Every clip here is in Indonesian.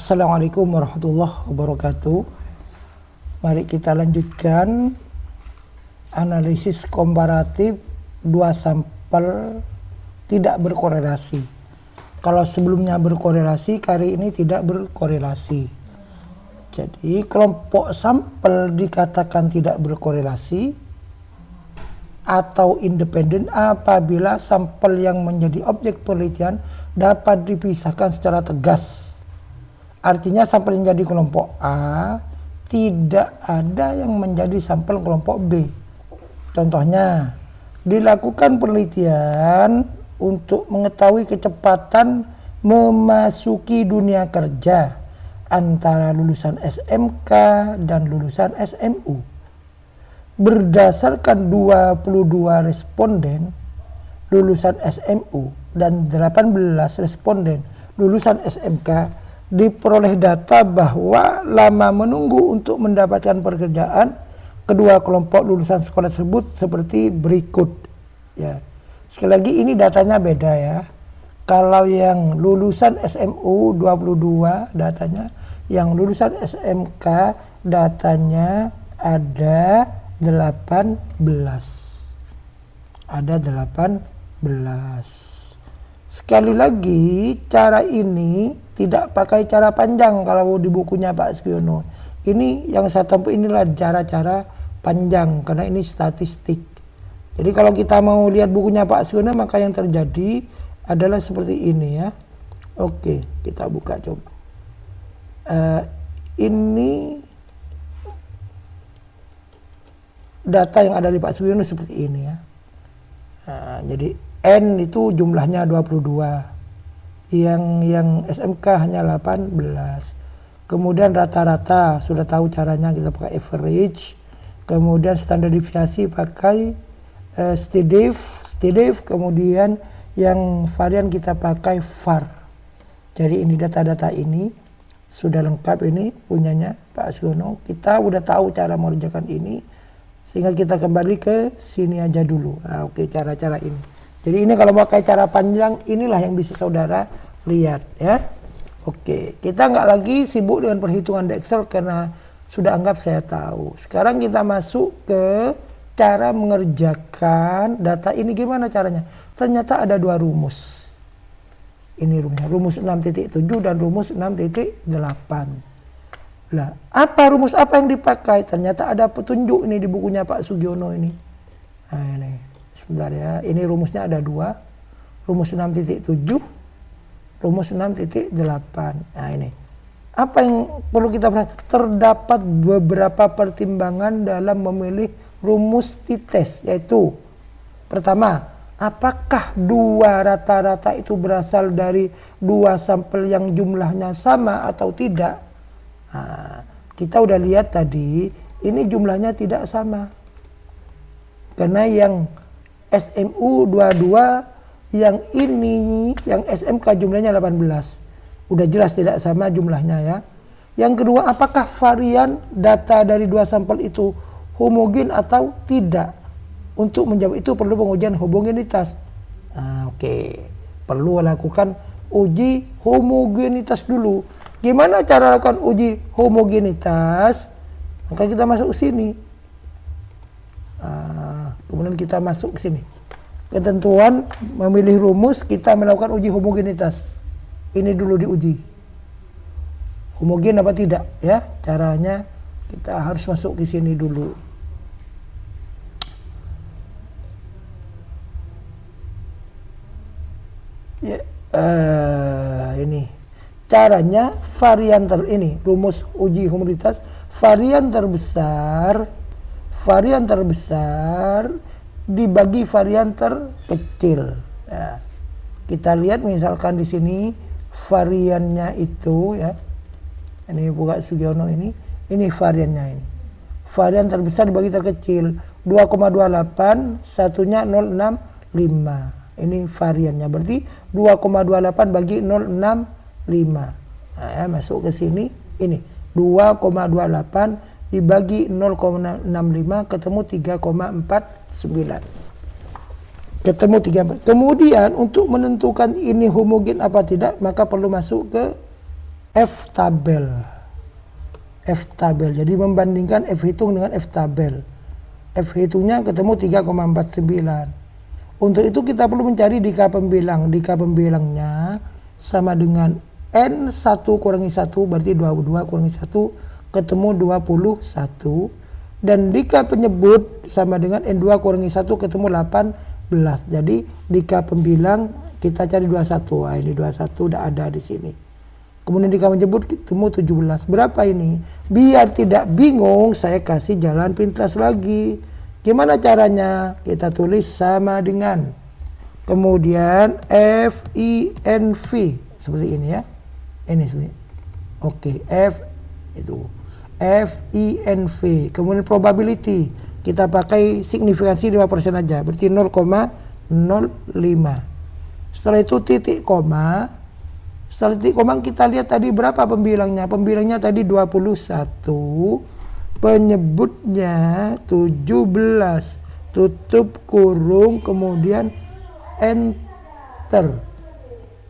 Assalamualaikum warahmatullahi wabarakatuh. Mari kita lanjutkan analisis komparatif dua sampel tidak berkorelasi. Kalau sebelumnya berkorelasi, kali ini tidak berkorelasi. Jadi kelompok sampel dikatakan tidak berkorelasi atau independen apabila sampel yang menjadi objek penelitian dapat dipisahkan secara tegas. Artinya sampel yang jadi kelompok A tidak ada yang menjadi sampel kelompok B. Contohnya, dilakukan penelitian untuk mengetahui kecepatan memasuki dunia kerja antara lulusan SMK dan lulusan SMU. Berdasarkan 22 responden lulusan SMU dan 18 responden lulusan SMK, diperoleh data bahwa lama menunggu untuk mendapatkan pekerjaan kedua kelompok lulusan sekolah tersebut seperti berikut. Ya, sekali lagi ini datanya beda ya. Kalau yang lulusan SMU 22 datanya, yang lulusan SMK datanya ada 18. Ada 18. Sekali lagi, cara ini tidak pakai cara panjang kalau di bukunya Pak Sugiono. Ini yang saya tempuh inilah cara-cara panjang karena ini statistik. Jadi kalau kita mau lihat bukunya Pak Sugiono, maka yang terjadi adalah seperti ini ya. Oke, kita buka coba. Ini data yang ada di Pak Sugiono seperti ini ya. Jadi N itu jumlahnya 22. Yang SMK hanya 18. Kemudian rata-rata sudah tahu caranya, kita pakai average. Kemudian standar deviasi pakai STDIF. Kemudian yang varian kita pakai VAR. Jadi ini data-data ini sudah lengkap, ini punyanya Pak Sugiono. Kita udah tahu cara mengerjakan ini, sehingga kita kembali ke sini aja dulu. Oke, cara-cara ini. Jadi ini kalau pakai cara panjang, inilah yang bisa saudara lihat ya. Oke, kita nggak lagi sibuk dengan perhitungan di Excel karena sudah anggap saya tahu. Sekarang kita masuk ke cara mengerjakan data ini. Gimana caranya? Ternyata ada dua rumus. Ini rumusnya, rumus 6.7 dan rumus 6.8. Lah, rumus apa yang dipakai? Ternyata ada petunjuk ini di bukunya Pak Sugiono ini. Nah, ini. Sebentar ya, ini rumusnya ada dua, rumus 6.7, rumus 6.8. Nah ini, apa yang perlu kita perhatikan? Terdapat beberapa pertimbangan dalam memilih rumus t-test, yaitu pertama, apakah dua rata-rata itu berasal dari dua sampel yang jumlahnya sama atau tidak? Nah, kita udah lihat tadi, ini jumlahnya tidak sama. Karena yang SMU 22, yang ini, yang SMK jumlahnya 18. Udah jelas tidak sama jumlahnya ya. Yang kedua, apakah varian data dari dua sampel itu homogen atau tidak? Untuk menjawab itu perlu pengujian homogenitas. Oke. Perlu lakukan uji homogenitas dulu. Gimana cara lakukan uji homogenitas? Maka kita masuk ke sini. Kemudian kita masuk ke sini. Ketentuan memilih rumus, kita melakukan uji homogenitas. Ini dulu diuji. Homogen apa tidak ya? Caranya kita harus masuk ke sini dulu. Ya, ini caranya varian ini rumus uji homogenitas, varian terbesar dibagi varian terkecil. Ya. Kita lihat misalkan di sini variannya itu ya. Ini buka Sugiono ini variannya ini. Varian terbesar dibagi terkecil 2,28, satunya 0,65. Ini variannya berarti 2,28 bagi 0,65. Nah, ya, masuk ke sini ini 2,28 dibagi 0,65 ketemu 3,49. Ketemu 3. Kemudian untuk menentukan ini homogen apa tidak, maka perlu masuk ke F tabel. F tabel. Jadi membandingkan F hitung dengan F tabel. F hitungnya ketemu 3,49. Untuk itu kita perlu mencari dika pembilang. Dika pembilangnya sama dengan N1 kurangi 1 berarti 22 kurangi 1 ketemu 21. Dan dika penyebut sama dengan N2 kurangi 1 ketemu 18. Jadi dika pembilang kita cari 21. Nah, ini 21 udah ada di sini. Kemudian dika penyebut ketemu 17. Berapa ini? Biar tidak bingung saya kasih jalan pintas lagi. Gimana caranya? Kita tulis sama dengan. Kemudian F, I, N, V. Seperti ini ya. Ini seperti ini. Oke, F itu. F, I, N, V. Kemudian probability. Kita pakai signifikansi 5% aja. Berarti 0,05. Setelah itu titik koma. Setelah titik koma kita lihat tadi berapa pembilangnya. Pembilangnya tadi 21. Penyebutnya 17. Tutup kurung kemudian enter.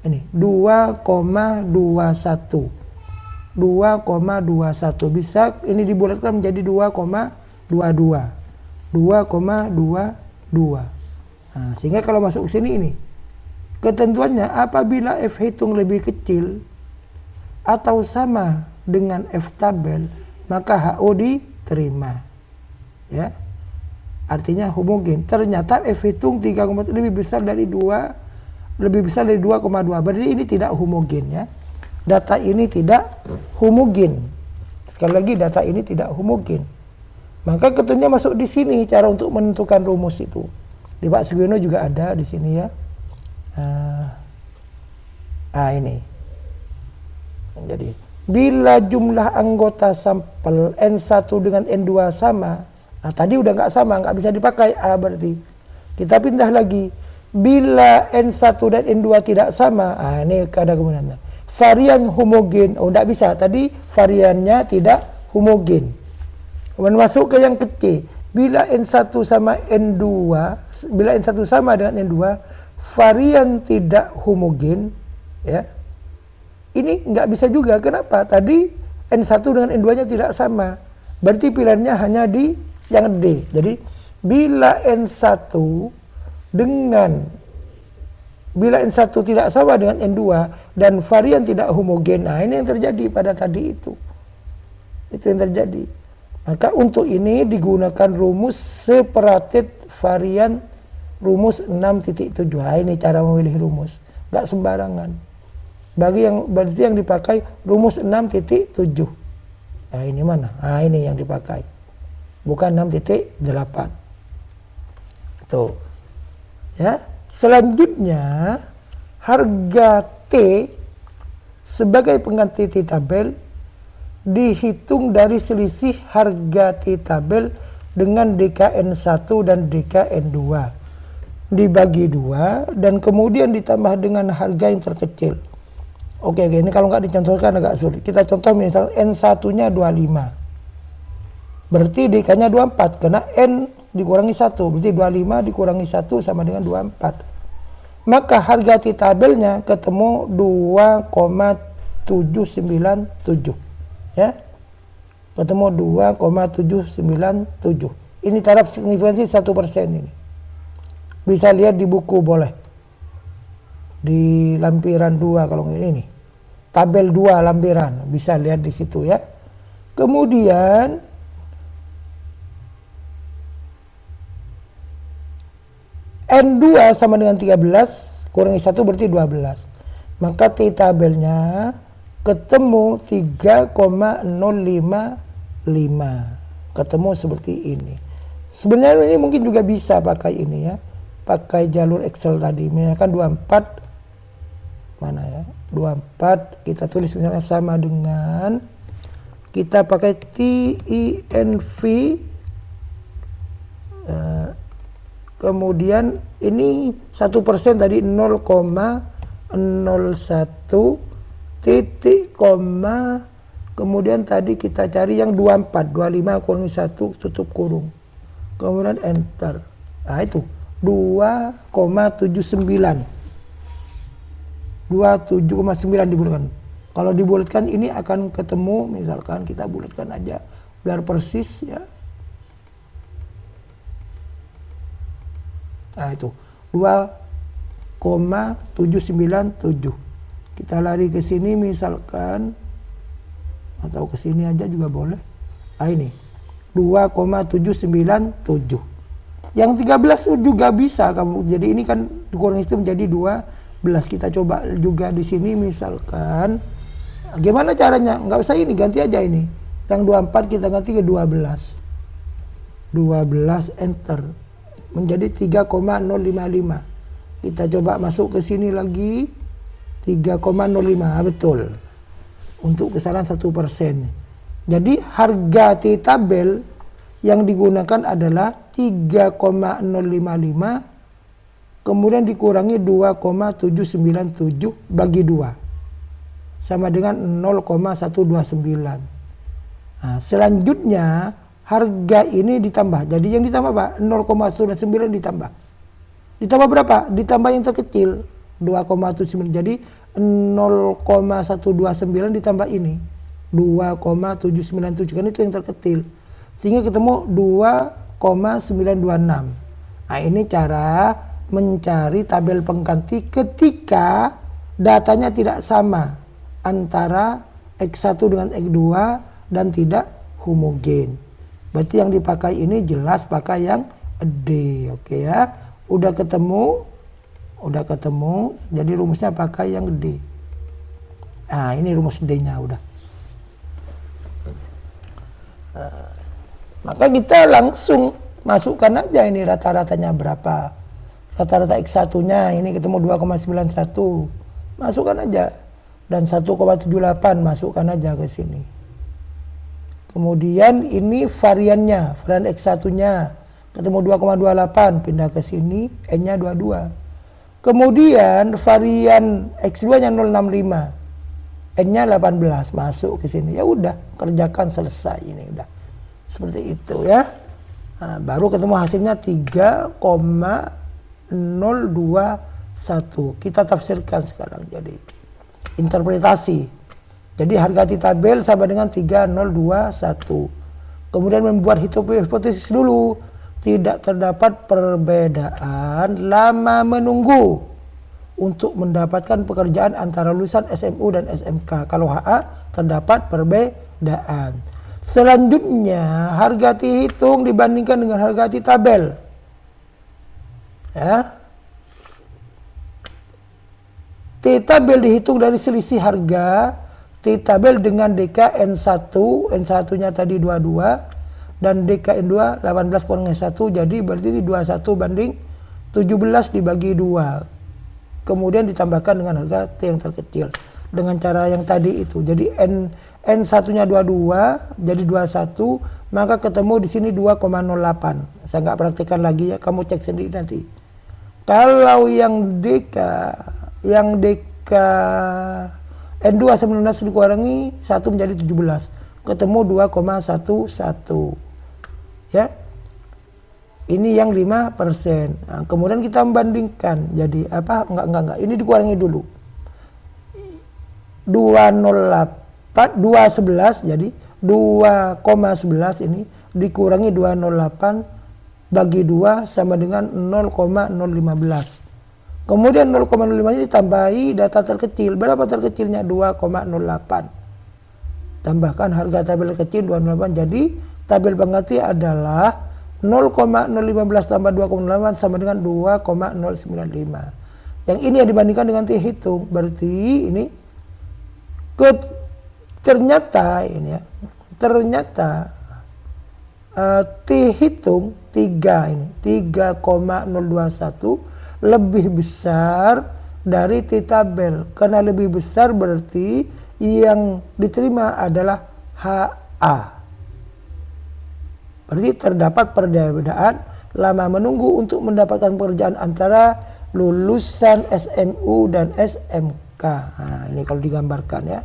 Ini 2,21. 2,21 bisa ini dibulatkan menjadi 2,22. 2,22. Nah, sehingga kalau masuk ke sini ini ketentuannya apabila F hitung lebih kecil atau sama dengan F tabel maka HO diterima. Ya. Artinya homogen. Ternyata F hitung 3,1 lebih besar dari 2, lebih besar dari 2,2. Berarti ini tidak homogen ya. Data ini tidak homogen. Sekali lagi data ini tidak homogen. Maka ketentuannya masuk di sini cara untuk menentukan rumus itu. Di Pak Sugiono juga ada di sini ya. Ini. Jadi bila jumlah anggota sampel N1 dengan N2 sama, nah tadi udah nggak sama, nggak bisa dipakai A berarti. Kita pindah lagi. Bila N1 dan N2 tidak sama, ini ada kemudiannya. Varian homogen, nggak bisa. Tadi variannya tidak homogen. Kemudian masuk ke yang kecil. Bila N1 sama N2, bila N1 sama dengan N2, varian tidak homogen, ya. Ini nggak bisa juga. Kenapa? Tadi N1 dengan N2-nya tidak sama. Berarti pilihannya hanya di yang D. Jadi bila N1 tidak sama dengan N2 dan varian tidak homogen, nah ini yang terjadi pada tadi itu. Itu yang terjadi. Maka untuk ini digunakan rumus separated varian rumus 6.7. Nah, ini cara memilih rumus. Nggak sembarangan. Berarti yang dipakai rumus 6.7. Nah, ini mana? Nah, ini yang dipakai. Bukan 6.8. Tuh. Ya. Selanjutnya harga T sebagai pengganti T tabel dihitung dari selisih harga T tabel dengan DKN1 dan DKN2 dibagi 2 dan kemudian ditambah dengan harga yang terkecil. Oke, ini kalau nggak dicontohkan agak sulit. Kita contoh misal N1-nya 25. Berarti DK-nya 24 karena N dikurangi 1. Berarti 25 dikurangi 1 sama dengan 24. Maka harga T tabelnya ketemu 2,797. Ya. Ketemu 2,797. Ini taraf signifikansi 1% ini. Bisa lihat di buku boleh. Di lampiran 2 kalau ini. Tabel 2 lampiran. Bisa lihat di situ ya. Kemudian N2 sama dengan 13 kurangi 1 berarti 12. Maka T tabelnya ketemu 3,055. Ketemu seperti ini. Sebenarnya ini mungkin juga bisa pakai ini ya. Pakai jalur Excel tadi. Misalkan 24. Mana ya? 24 kita tulis misalnya sama dengan kita pakai TINV. Kemudian ini 1% tadi 0,01 titik koma, kemudian tadi kita cari yang 24, 25 kurangi 1 tutup kurung, kemudian enter. Nah itu 2,79 27,9 diberikan Kalau dibulatkan ini akan ketemu, misalkan kita bulatkan aja biar persis ya. Nah itu 2,797. Kita lari ke sini misalkan, atau ke sini aja juga boleh. Nah ini 2,797. Yang 13 juga bisa kamu. Jadi ini kan dikurangi itu menjadi 12. Kita coba juga di sini misalkan. Gimana caranya? Nggak usah ini, ganti aja ini. Yang 24 kita ganti ke 12. 12 enter. Menjadi 3,055. Kita coba masuk ke sini lagi. 3,05. Betul. Untuk kesalahan 1%. Jadi harga T tabel yang digunakan adalah 3,055 kemudian dikurangi 2,797 bagi 2 sama dengan 0,129. Nah, selanjutnya harga ini ditambah. Jadi yang ditambah Pak 0,129 ditambah. Ditambah berapa? Ditambah yang terkecil 2,79. Jadi 0,129 ditambah ini 2,797 kan itu yang terkecil. Sehingga ketemu 2,926. Nah ini cara mencari tabel pengganti ketika datanya tidak sama antara X1 dengan X2 dan tidak homogen. Berarti yang dipakai ini jelas pakai yang D. Oke ya. Udah ketemu. Jadi rumusnya pakai yang D. Nah ini rumus D-nya udah. Maka kita langsung masukkan aja ini rata-ratanya berapa. Rata-rata X1-nya ini ketemu 2,91. Masukkan aja. Dan 1,78 masukkan aja ke sini. Kemudian ini varian X1-nya ketemu 2,28 pindah ke sini, N-nya 22. Kemudian varian X2-nya 065. N-nya 18 masuk ke sini. Ya udah, kerjakan selesai ini udah. Seperti itu ya. Nah, baru ketemu hasilnya 3,021. Kita tafsirkan sekarang jadi interpretasi. Jadi harga T tabel sama dengan 3,021. Kemudian membuat hipotesis dulu. Tidak terdapat perbedaan lama menunggu untuk mendapatkan pekerjaan antara lulusan SMU dan SMK. Kalau HA terdapat perbedaan. Selanjutnya harga T hitung dibandingkan dengan harga T tabel. Ya. T tabel dihitung dari selisih harga T tabel dengan DK N1, N1-nya tadi 22 dan DK N2 18 kurang 1, jadi berarti 21 banding 17 dibagi 2. Kemudian ditambahkan dengan harga T yang terkecil dengan cara yang tadi itu. Jadi N1-nya 22 jadi 21, maka ketemu di sini 2,08. Saya nggak praktikkan lagi ya, kamu cek sendiri nanti. Kalau yang DK N2 19 dikurangi 1 menjadi 17, ketemu 2,11. Ya. Ini yang 5%. Nah, kemudian kita membandingkan. Jadi apa? Enggak. Ini dikurangi dulu. 211 jadi 2,11 ini dikurangi 208 bagi 2 sama dengan 0,015. Kemudian 0,05 ini ditambahi data terkecil. Berapa terkecilnya? 2,08. Tambahkan harga tabel kecil 2,08. Jadi tabel pengganti adalah 0,015 tambah 2,08 sama dengan 2,095. Yang ini yang dibandingkan dengan T hitung. Berarti ini ternyata T hitung 3 ini 3,021 lebih besar dari T tabel. Karena lebih besar berarti yang diterima adalah HA. Berarti terdapat perbedaan lama menunggu untuk mendapatkan pekerjaan antara lulusan SMU dan SMK. Nah, ini kalau digambarkan ya.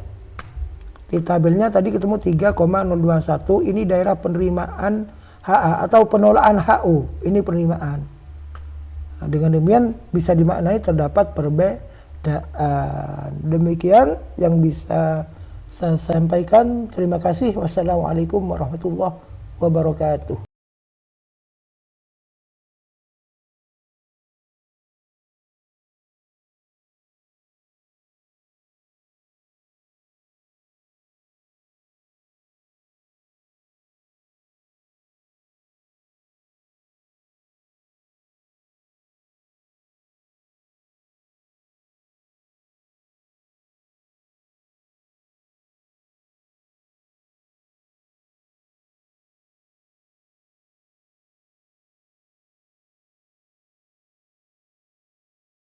T tabelnya tadi ketemu 3,021. Ini daerah penerimaan HA atau penolakan HU. Ini penerimaan. Nah, dengan demikian bisa dimaknai terdapat perbedaan. Demikian yang bisa saya sampaikan. Terima kasih. Wassalamualaikum warahmatullahi wabarakatuh.